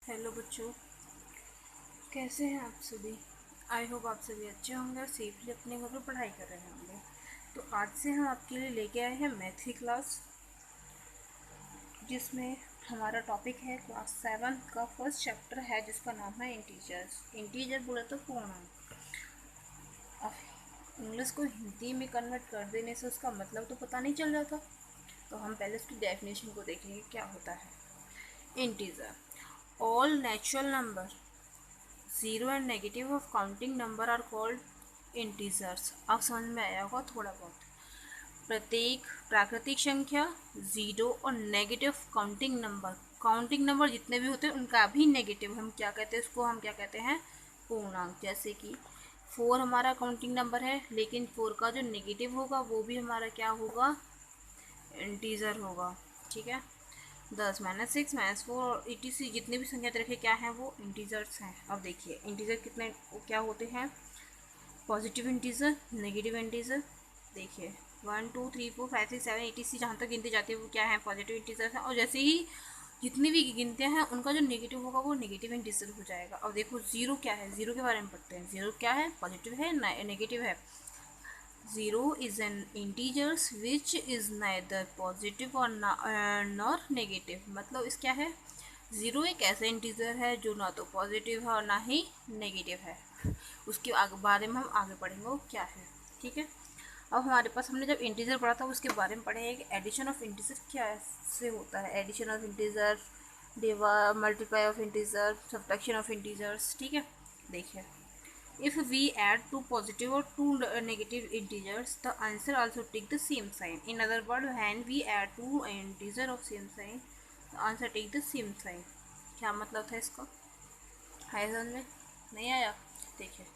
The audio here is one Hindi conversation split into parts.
हेलो बच्चों, कैसे हैं आप सभी। आई होप आप सभी अच्छे होंगे और सेफली अपने घर पर पढ़ाई कर रहे होंगे। तो आज से हम आपके लिए लेके आए हैं मैथ की क्लास, जिसमें हमारा टॉपिक है क्लास 7 का फर्स्ट चैप्टर है, जिसका नाम है इंटीजर्स। इंटीजर बोले तो पूर्णांक। अब इंग्लिश को हिंदी में कन्वर्ट कर देने से उसका मतलब तो पता नहीं चल जाता, तो हम पहले उसकी डेफिनेशन को देखेंगे क्या होता है। Integer, all natural number, zero and negative of counting number are called integers. अब समझ में आया होगा थोड़ा बहुत। प्रत्येक प्राकृतिक संख्या, ज़ीरो और नेगेटिव काउंटिंग नंबर जितने भी होते हैं उनका भी नेगेटिव हम क्या कहते हैं, उसको हम क्या कहते हैं, पूर्णांक। जैसे कि 4 हमारा काउंटिंग नंबर है, लेकिन 4 का जो नेगेटिव होगा वो भी हमारा क्या होगा, इंटीजर होगा। ठीक है, 10 -6 -4 etc जितने भी संख्या रखे क्या हैं, वो इंटीजर्स हैं। अब देखिए इंटीजर कितने क्या होते हैं, पॉजिटिव इंटीजर, नेगेटिव इंटीजर। देखिए 1 2 3 4 5 6 7 etc जहाँ तक गिनती जाती है वो क्या है, पॉजिटिव इंटीजर है। और जैसे ही जितनी भी गिनते हैं उनका जो नेगेटिव होगा वो नेगेटिव इंटीजर हो जाएगा। अब देखो जीरो क्या है, जीरो के बारे में पढ़ते हैं। जीरो क्या है, पॉजिटिव है, नेगेटिव है। Zero is an integer which is neither positive or nor negative। मतलब इस क्या है, ज़ीरो एक ऐसा इंटीजर है जो ना तो पॉजिटिव है और ना ही नेगेटिव है। उसके आगे बारे में हम आगे पढ़ेंगे वो क्या है। ठीक है, अब हमारे पास हमने जब इंटीजर पढ़ा था उसके बारे में पढ़े कि एडिशन ऑफ इंटीजर क्या से होता है। Addition of integer, multiply of integer, subtraction of integers. ठीक है, देखिए if we add two positive or two negative integers, the answer also take the same sign. In other words, when we add two integer of same sign, the answer take the same sign. क्या मतलब था इसका, है समझ में नहीं आया। देखिए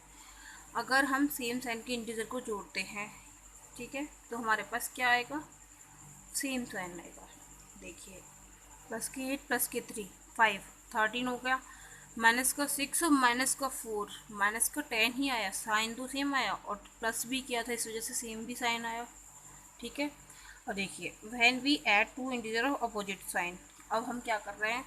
अगर हम सेम साइन के इंटीजर को जोड़ते हैं, ठीक है, तो हमारे पास क्या आएगा, सेम साइन आएगा। देखिए प्लस के 8 प्लस के 3 5 13 हो गया, माइनस का 6 और माइनस का 4, माइनस का 10 ही आया, साइन तो सेम आया और प्लस भी किया था इस वजह से सेम भी साइन आया। ठीक है, और देखिए when we add two integer of opposite sign, अब हम क्या कर रहे हैं,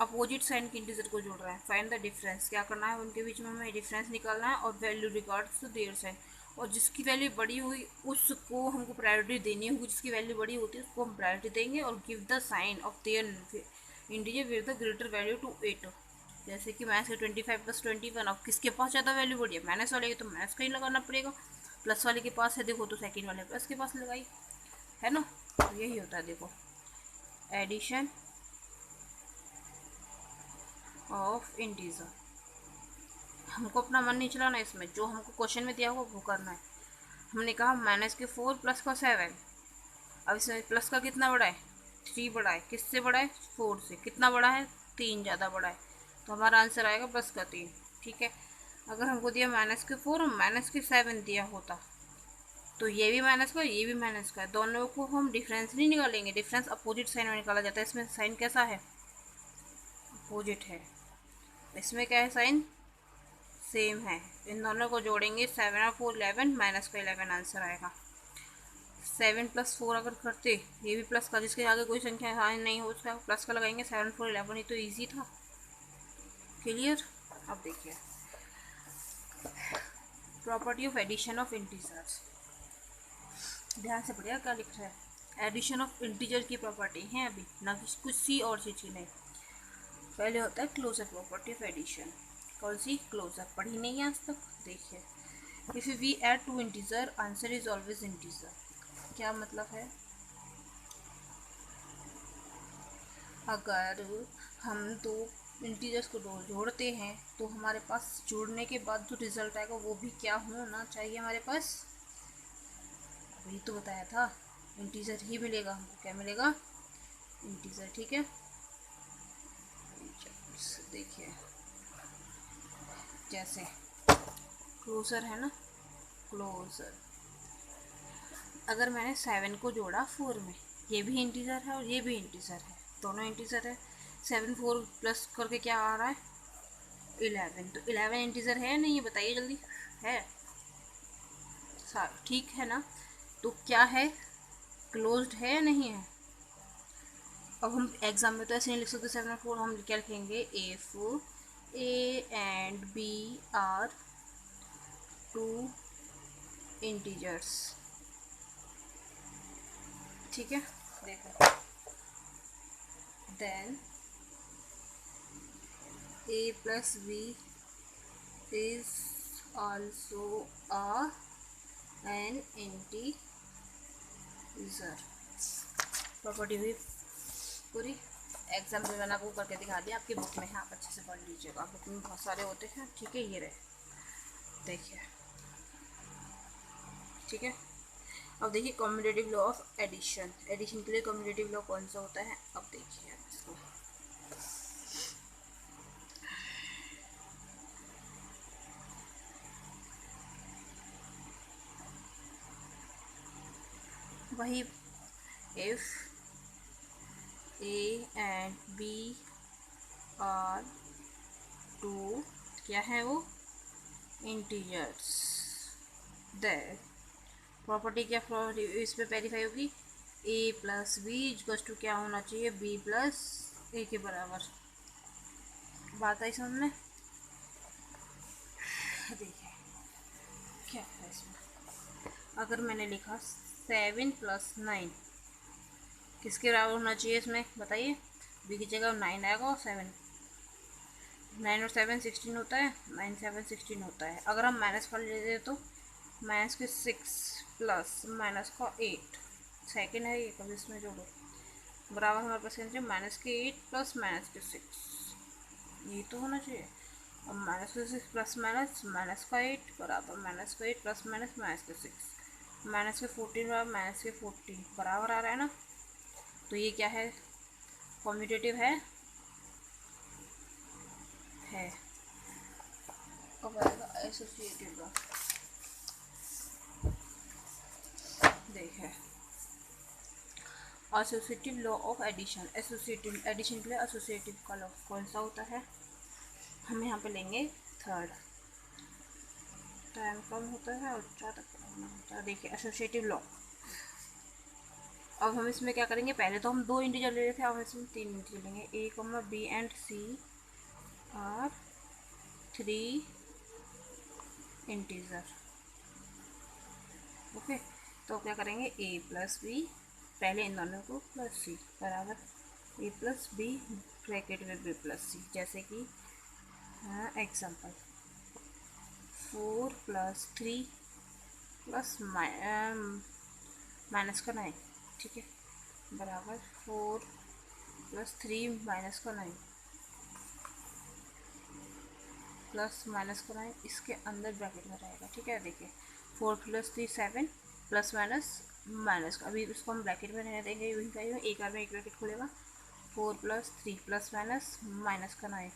अपोजिट साइन के इंटीजर को जोड़ रहे हैं। फाइंड द डिफरेंस, क्या करना है, उनके बीच में हमें डिफरेंस निकालना है और value regards to their sign. और जिसकी वैल्यू बड़ी हुई उसको हमको प्रायोरिटी देनी होगी, जिसकी वैल्यू बड़ी होती है उसको हम प्रायोरिटी देंगे और give the sign of their integer with the greater value to 8। जैसे कि माइनस के 25 प्लस 21, अब किसके पास ज़्यादा वैल्यू बढ़ी है, माइनस वाले की तो माइनस का ही लगाना पड़ेगा, प्लस वाले के पास है देखो तो सेकेंड वाले प्लस के पास लगाई, है ना। तो यही होता है, देखो एडिशन ऑफ इंटीजर। हमको अपना मन नहीं चलाना इसमें, जो हमको क्वेश्चन में दिया होगा वो करना है। हमने कहा माइनस के 4 प्लस का 7, अब इसमें प्लस का कितना बड़ा है, 3 बड़ा है, किससे बड़ा है, 4 से। कितना बड़ा है, 3 ज़्यादा बड़ा है, तो हमारा आंसर आएगा प्लस का 3। ठीक है, अगर हमको दिया माइनस के 4 और माइनस के 7 दिया होता तो ये भी माइनस का ये भी माइनस का है, दोनों को हम डिफरेंस नहीं निकालेंगे, डिफरेंस अपोजिट साइन में निकाला जाता है। इसमें साइन कैसा है, अपोजिट है, इसमें क्या है, साइन सेम है। इन दोनों को जोड़ेंगे, 7 और 4 11, माइनस का 11 आंसर आएगा। 7 प्लस 4 अगर करते, ये भी प्लस का, जिसके आगे कोई संख्या साइन नहीं हो उसका प्लस का लगाएंगे, 7 4 11, ये तो ईजी था। क्लियर। अब देखिए property of addition of integers, ध्यान से पढ़िएगा क्या लिख रहा है। एडिशन ऑफ इंटीजर की प्रॉपर्टी है अभी ना कि कुछ सी और चीज़ नहीं। पहले होता है क्लोजर प्रॉपर्टी ऑफ एडिशन। कौन सी, क्लोजर, पढ़ी नहीं है आज तक। देखिए if we add two integer, answer is always integer. क्या मतलब है, अगर हम दो इंटीजर्स को जोड़ते हैं तो हमारे पास जोड़ने के बाद जो रिजल्ट आएगा वो भी क्या होना चाहिए हमारे पास, वही तो बताया था, इंटीजर ही मिलेगा हमको। क्या मिलेगा, इंटीजर। ठीक है, देखिए जैसे क्लोजर है ना, क्लोजर, अगर मैंने 7 को जोड़ा 4 में, ये भी इंटीजर है और ये भी इंटीजर है, दोनों इंटीजर है। 7 4 प्लस करके क्या आ रहा है, 11, तो 11 इंटीजर है नहीं, ये बताइए जल्दी, है, ठीक है ना। तो क्या है, क्लोज्ड है या नहीं है, अब हम एग्जाम में तो ऐसे नहीं लिख सकते 7 और 4, हम क्या लिखेंगे, if A and B are two integers. ठीक है, देखो, then A plus B is also an integer. Property हुई पूरी। एग्जाम में मैंने आपको करके दिखा दिया, आपकी बुक में है, आप अच्छे से पढ़ लीजिएगा, बुक में बहुत सारे होते हैं। ठीक है, ये रहे, देखिए। ठीक है, अब देखिए commutative law of addition. Addition के लिए कम्यूटेटिव लॉ कौन सा होता है, अब देखिए इसको। वही, if A and B are two, क्या है वो, इंटीजर्स, दैट प्रॉपर्टी, क्या प्रॉपर्टी इस पे वेरीफाई होगी, A plus B equals to क्या होना चाहिए, बी प्लस ए के बराबर। बात आई समझ में। देखिए क्या है इसमें, अगर मैंने लिखा 7+9 किसके बराबर होना चाहिए इसमें, बताइए। बी की जगह 9 आएगा और 7, 9 और 7 16 होता है, 9 7 16 होता है। अगर हम माइनस कर लेते तो माइनस के 6 प्लस माइनस का 8, सेकेंड है ये, कभी इसमें जोड़ो, बराबर हमारे पास है माइनस के 8 प्लस माइनस के 6, ये तो होना चाहिए। अब माइनस के 6 प्लस माइनस माइनस का 8 बराबर माइनस का 8 प्लस माइनस माइनस के 6, माइनस के 14 बराबर माइनस के 14, बराबर आ रहा है ना। तो ये क्या है, कम्यूटेटिव है। अब आएगा एसोसिएटिव लॉ। देखिए, associative law of addition. Associative addition के लिए एसोसिएटिव का लॉ कौन सा होता है, हम यहाँ पे लेंगे थर्ड। टाइम कम होता है और ज़्यादा करना होता है। देखिए एसोसिएटिव लॉ, अब हम इसमें क्या करेंगे, पहले तो हम 2 इंटीजर ले रहे थे, अब इसमें 3 इंटीजर लेंगे। A comma b and c are 3 integer. Okay, तो क्या करेंगे, ए प्लस बी, पहले इन दोनों को प्लस सी बराबर ए प्लस बी ब्रैकेट में बी प्लस सी। जैसे कि एग्जाम्पल 4 + 3 प्लस माइनस का 9, ठीक है, बराबर 4 + 3 माइनस का 9 प्लस माइनस का 9, इसके अंदर ब्रैकेट में रहेगा। ठीक है, देखिए 4 + 3 7 प्लस माइनस माइनस का, अभी इसको हम ब्रैकेट में रहने देंगे, यूँ का यूँ, एक बार में एक ब्रैकेट खुलेगा, 4 + 3 प्लस माइनस माइनस का 9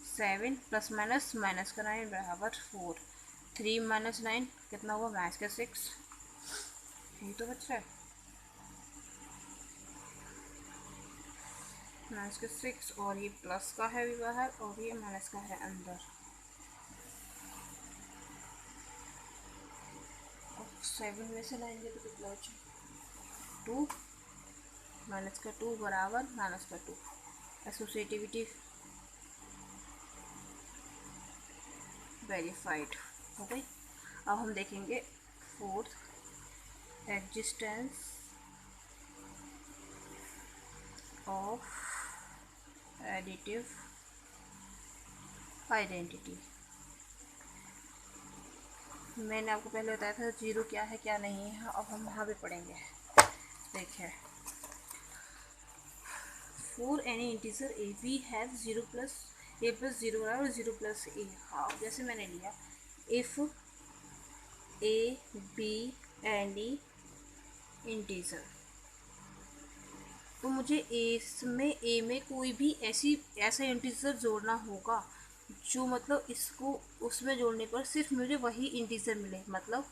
7 प्लस माइनस माइनस का 9 बराबर 4, 3 माइनस 9 कितना हुआ, माइनस का 6, यही तो बच रहा है, माइनस का 6, और ये प्लस का है भी बाहर और ये माइनस का है अंदर। 7 में से लाएंगे तो कितना बचे, 2, माइनस का 2 बराबर माइनस का 2। एसोसिएटिविटी वेरीफाइड हो गई। अब हम देखेंगे fourth, existence of additive identity. मैंने आपको पहले बताया था जीरो क्या है क्या नहीं है, अब हम वहाँ भी पढ़ेंगे। देखिए, for any integer A V have 0 + a + 0 बराबर 0 + a। हाँ, जैसे मैंने लिया if A be any integer, तो मुझे ए में कोई भी ऐसा इंटीजर जोड़ना होगा जो मतलब इसको उसमें जोड़ने पर सिर्फ मुझे वही इंटीजर मिले। मतलब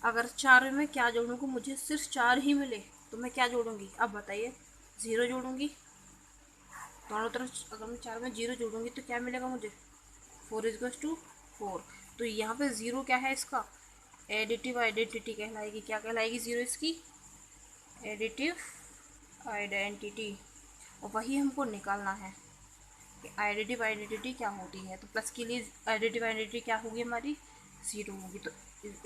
अगर 4 में क्या जोड़ूँगी, मुझे सिर्फ 4 ही मिले, तो मैं क्या जोड़ूँगी, अब बताइए। 0 जोड़ूँगी, दोनों तरफ अगर मैं 4 में 0 जोड़ूँगी तो क्या मिलेगा मुझे, 4 = 4। तो यहाँ पे 0 क्या है, इसका एडिटिव आइडेंटिटी कहलाएगी। क्या कहलाएगी 0 इसकी, एडिटिव आइडेंटिटी। और वही हमको निकालना है कि एडिटिव आइडेंटिटी क्या होती है। तो प्लस के लिए एडिटिव आइडेंटिटी क्या होगी हमारी, ज़ीरो होगी। तो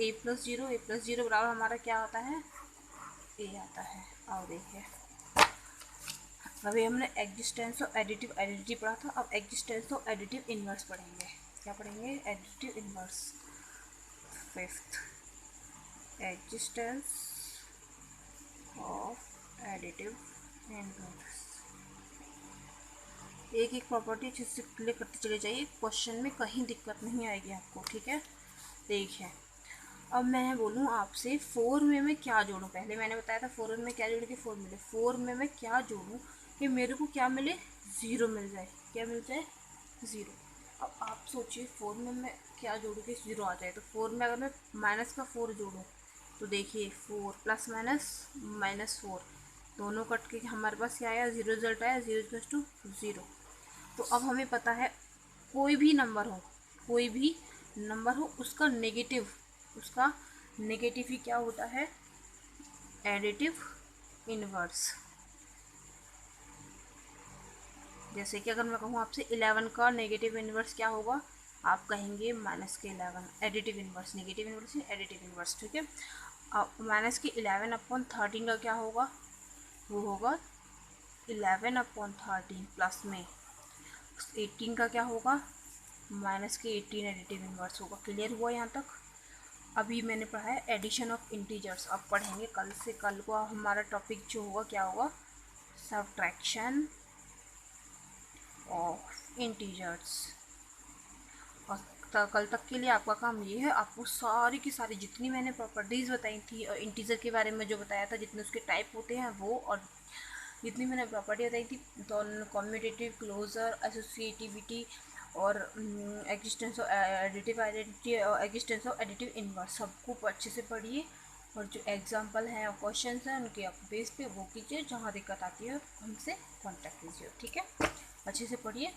ए प्लस ज़ीरो बराबर हमारा क्या आता है, ए आता है। और देखिए अभी हमने एग्जिस्टेंस ऑफ एडिटिव आइडेंटिटी पढ़ा था, अब एग्जिस्टेंस ऑफ एडिटिव इनवर्स पढ़ेंगे। क्या पढ़ेंगे, additive inverse. Fifth, existence of additive inverse. एक एक प्रॉपर्टी अच्छे से क्लियर करते चले जाइए, क्वेश्चन में कहीं दिक्कत नहीं आएगी आपको, ठीक है। देखिए अब मैं बोलूँ आपसे फॉर्मूले में क्या जोड़ूँ। पहले मैंने बताया था फॉर्मूले में क्या जोड़ के फॉर्मूले में क्या जोड़ूँ कि मेरे को क्या मिले, ज़ीरो मिल जाए। क्या मिल जाए, ज़ीरो। अब आप सोचिए फॉर्मूले में क्या जोड़ूँ कि ज़ीरो आ जाए। तो फोर में अगर मैं माइनस का फोर जोड़ूँ तो देखिए four plus minus minus four, दोनों कट के हमारे पास क्या आया, ज़ीरो रिजल्ट आया, ज़ीरो इक्वल्स टू ज़ीरो। तो अब हमें पता है कोई भी नंबर हो, कोई भी नंबर हो उसका नेगेटिव ही क्या होता है, एडिटिव इनवर्स। जैसे कि अगर मैं कहूँ आपसे 11 का नेगेटिव इनवर्स क्या होगा, आप कहेंगे माइनस के 11, additive inverse, negative inverse additive inverse, ठीक है। अब माइनस के 11 अपॉन 13 का क्या होगा, वो होगा 11 अपॉन 13 प्लस में 18 का क्या होगा, माइनस के 18 एडिटिव इनवर्स होगा। क्लियर हुआ यहाँ तक। अभी मैंने पढ़ा है एडिशन ऑफ इंटीजर्स, अब पढ़ेंगे कल से। कल को हमारा टॉपिक जो होगा क्या होगा, सब्ट्रैक्शन ऑफ इंटीजर्स। और कल तक के लिए आपका काम ये है, आपको सारी की सारी जितनी मैंने प्रॉपर्टीज़ बताई थी और इंटीजर के बारे में जो बताया था, जितने उसके टाइप होते हैं वो, और जितनी मैंने प्रॉपर्टी बताई थी, तो कम्यूटेटिव, क्लोजर, एसोसिएटिविटी और एग्जिस्टेंस ऑफ एडिटिव आइडेंटिटी और एग्जिस्टेंस ऑफ एडिटिव इनवर्स, सबको अच्छे से पढ़िए। और जो एग्जांपल हैं और क्वेश्चन हैं उनके आप बेस पे वो कीजिए, जहाँ दिक्कत आती है हमसे कांटेक्ट कीजिए, ठीक है। अच्छे से पढ़िए।